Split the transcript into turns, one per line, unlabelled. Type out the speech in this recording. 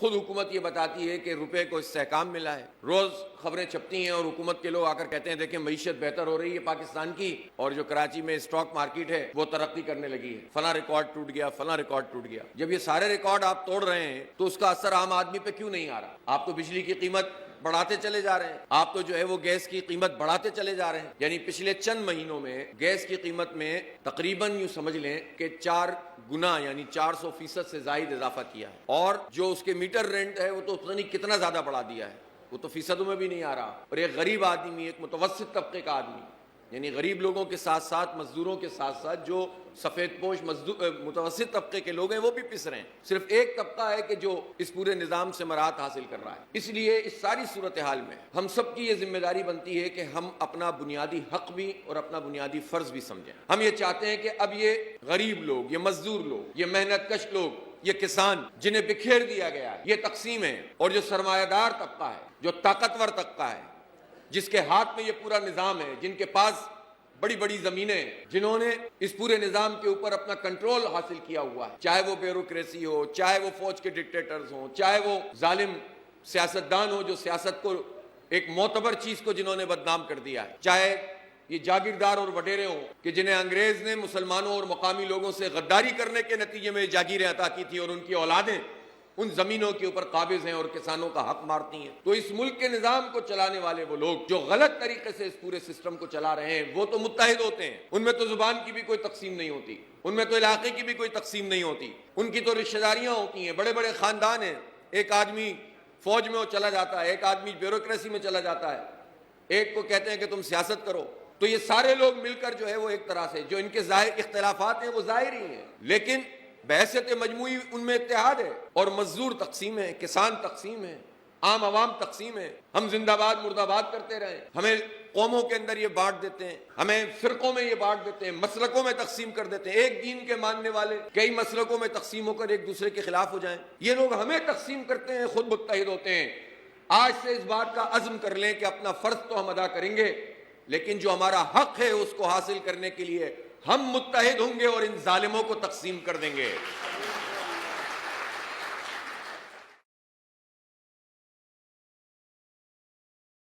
خود حکومت یہ بتاتی ہے کہ روپے کو استحکام ملا ہے، روز خبریں چھپتی ہیں اور حکومت کے لوگ آ کر کہتے ہیں دیکھیں معیشت بہتر ہو رہی ہے پاکستان کی، اور جو کراچی میں اسٹاک مارکیٹ ہے وہ ترقی کرنے لگی ہے، فلاں ریکارڈ ٹوٹ گیا، فلاں ریکارڈ ٹوٹ گیا۔ جب یہ سارے ریکارڈ آپ توڑ رہے ہیں تو اس کا اثر عام آدمی پہ کیوں نہیں آ رہا؟ آپ تو بجلی کی قیمت بڑھاتے چلے جا رہے ہیں، آپ تو جو ہے وہ گیس کی قیمت بڑھاتے چلے جا رہے ہیں، یعنی پچھلے چند مہینوں میں گیس کی قیمت میں تقریباً یوں سمجھ لیں کہ 4 گنا یعنی 400% سے زائد اضافہ کیا ہے، اور جو اس کے میٹر رینٹ ہے وہ تو پتہ نہیں کتنا زیادہ بڑھا دیا ہے، وہ تو فیصدوں میں بھی نہیں آ رہا۔ اور ایک غریب آدمی، ایک متوسط طبقے کا آدمی، یعنی غریب لوگوں کے ساتھ ساتھ مزدوروں کے ساتھ ساتھ جو سفید پوش متوسط طبقے کے لوگ ہیں وہ بھی پس رہے ہیں۔ صرف ایک طبقہ ہے کہ جو اس پورے نظام سے مراد حاصل کر رہا ہے۔ اس لیے اس ساری صورتحال میں ہم سب کی یہ ذمہ داری بنتی ہے کہ ہم اپنا بنیادی حق بھی اور اپنا بنیادی فرض بھی سمجھیں۔ ہم یہ چاہتے ہیں کہ اب یہ غریب لوگ، یہ مزدور لوگ، یہ محنت کش لوگ، یہ کسان جنہیں بکھیر دیا گیا ہے، یہ تقسیم ہے، اور جو سرمایہ دار طبقہ ہے، جو طاقتور طبقہ ہے، جس کے ہاتھ میں یہ پورا نظام ہے، جن کے پاس بڑی بڑی زمینیں، جنہوں نے اس پورے نظام کے اوپر اپنا کنٹرول حاصل کیا ہوا ہے، چاہے وہ بیوروکریسی ہو، چاہے وہ فوج کے ڈکٹیٹرز ہوں، چاہے وہ ظالم سیاستدان ہو جو سیاست کو ایک معتبر چیز کو جنہوں نے بدنام کر دیا ہے، چاہے یہ جاگیردار اور وڈیرے ہوں کہ جنہیں انگریز نے مسلمانوں اور مقامی لوگوں سے غداری کرنے کے نتیجے میں جاگیریں عطا کی تھی، اور ان کی اولادیں ان زمینوں کے اوپر قابض ہیں اور کسانوں کا حق مارتی ہیں۔ تو اس ملک کے نظام کو چلانے والے وہ لوگ جو غلط طریقے سے اس پورے سسٹم کو چلا رہے ہیں وہ تو متحد ہوتے ہیں، ان میں تو زبان کی بھی کوئی تقسیم نہیں ہوتی، ان میں تو علاقے کی بھی کوئی تقسیم نہیں ہوتی، ان کی تو رشتہ داریاں ہوتی ہیں، بڑے بڑے خاندان ہیں، ایک آدمی فوج میں وہ چلا جاتا ہے، ایک آدمی بیوروکریسی میں چلا جاتا ہے، ایک کو کہتے ہیں کہ تم سیاست کرو۔ تو یہ سارے لوگ مل کر جو ہے وہ ایک طرح سے جو ان کے ظاہر اختلافات ہیں وہ ظاہر ہی ہیں، لیکن بحیثیت مجموعی ان میں اتحاد ہے، اور مزدور تقسیم ہے، کسان تقسیم ہے، عام عوام تقسیم ہے۔ ہم زندہ باد مردہ باد کرتے رہیں، ہمیں قوموں کے اندر یہ بانٹ دیتے ہیں، ہمیں فرقوں میں یہ بانٹ دیتے ہیں، مسلکوں میں تقسیم کر دیتے ہیں، ایک دین کے ماننے والے کئی مسلکوں میں تقسیم ہو کر ایک دوسرے کے خلاف ہو جائیں۔ یہ لوگ ہمیں تقسیم کرتے ہیں، خود متحد ہوتے ہیں۔ آج سے اس بات کا عزم کر لیں کہ اپنا فرض تو ہم ادا کریں گے، لیکن جو ہمارا حق ہے اس کو حاصل کرنے کے لیے ہم متحد ہوں گے اور ان ظالموں کو تقسیم کر دیں گے۔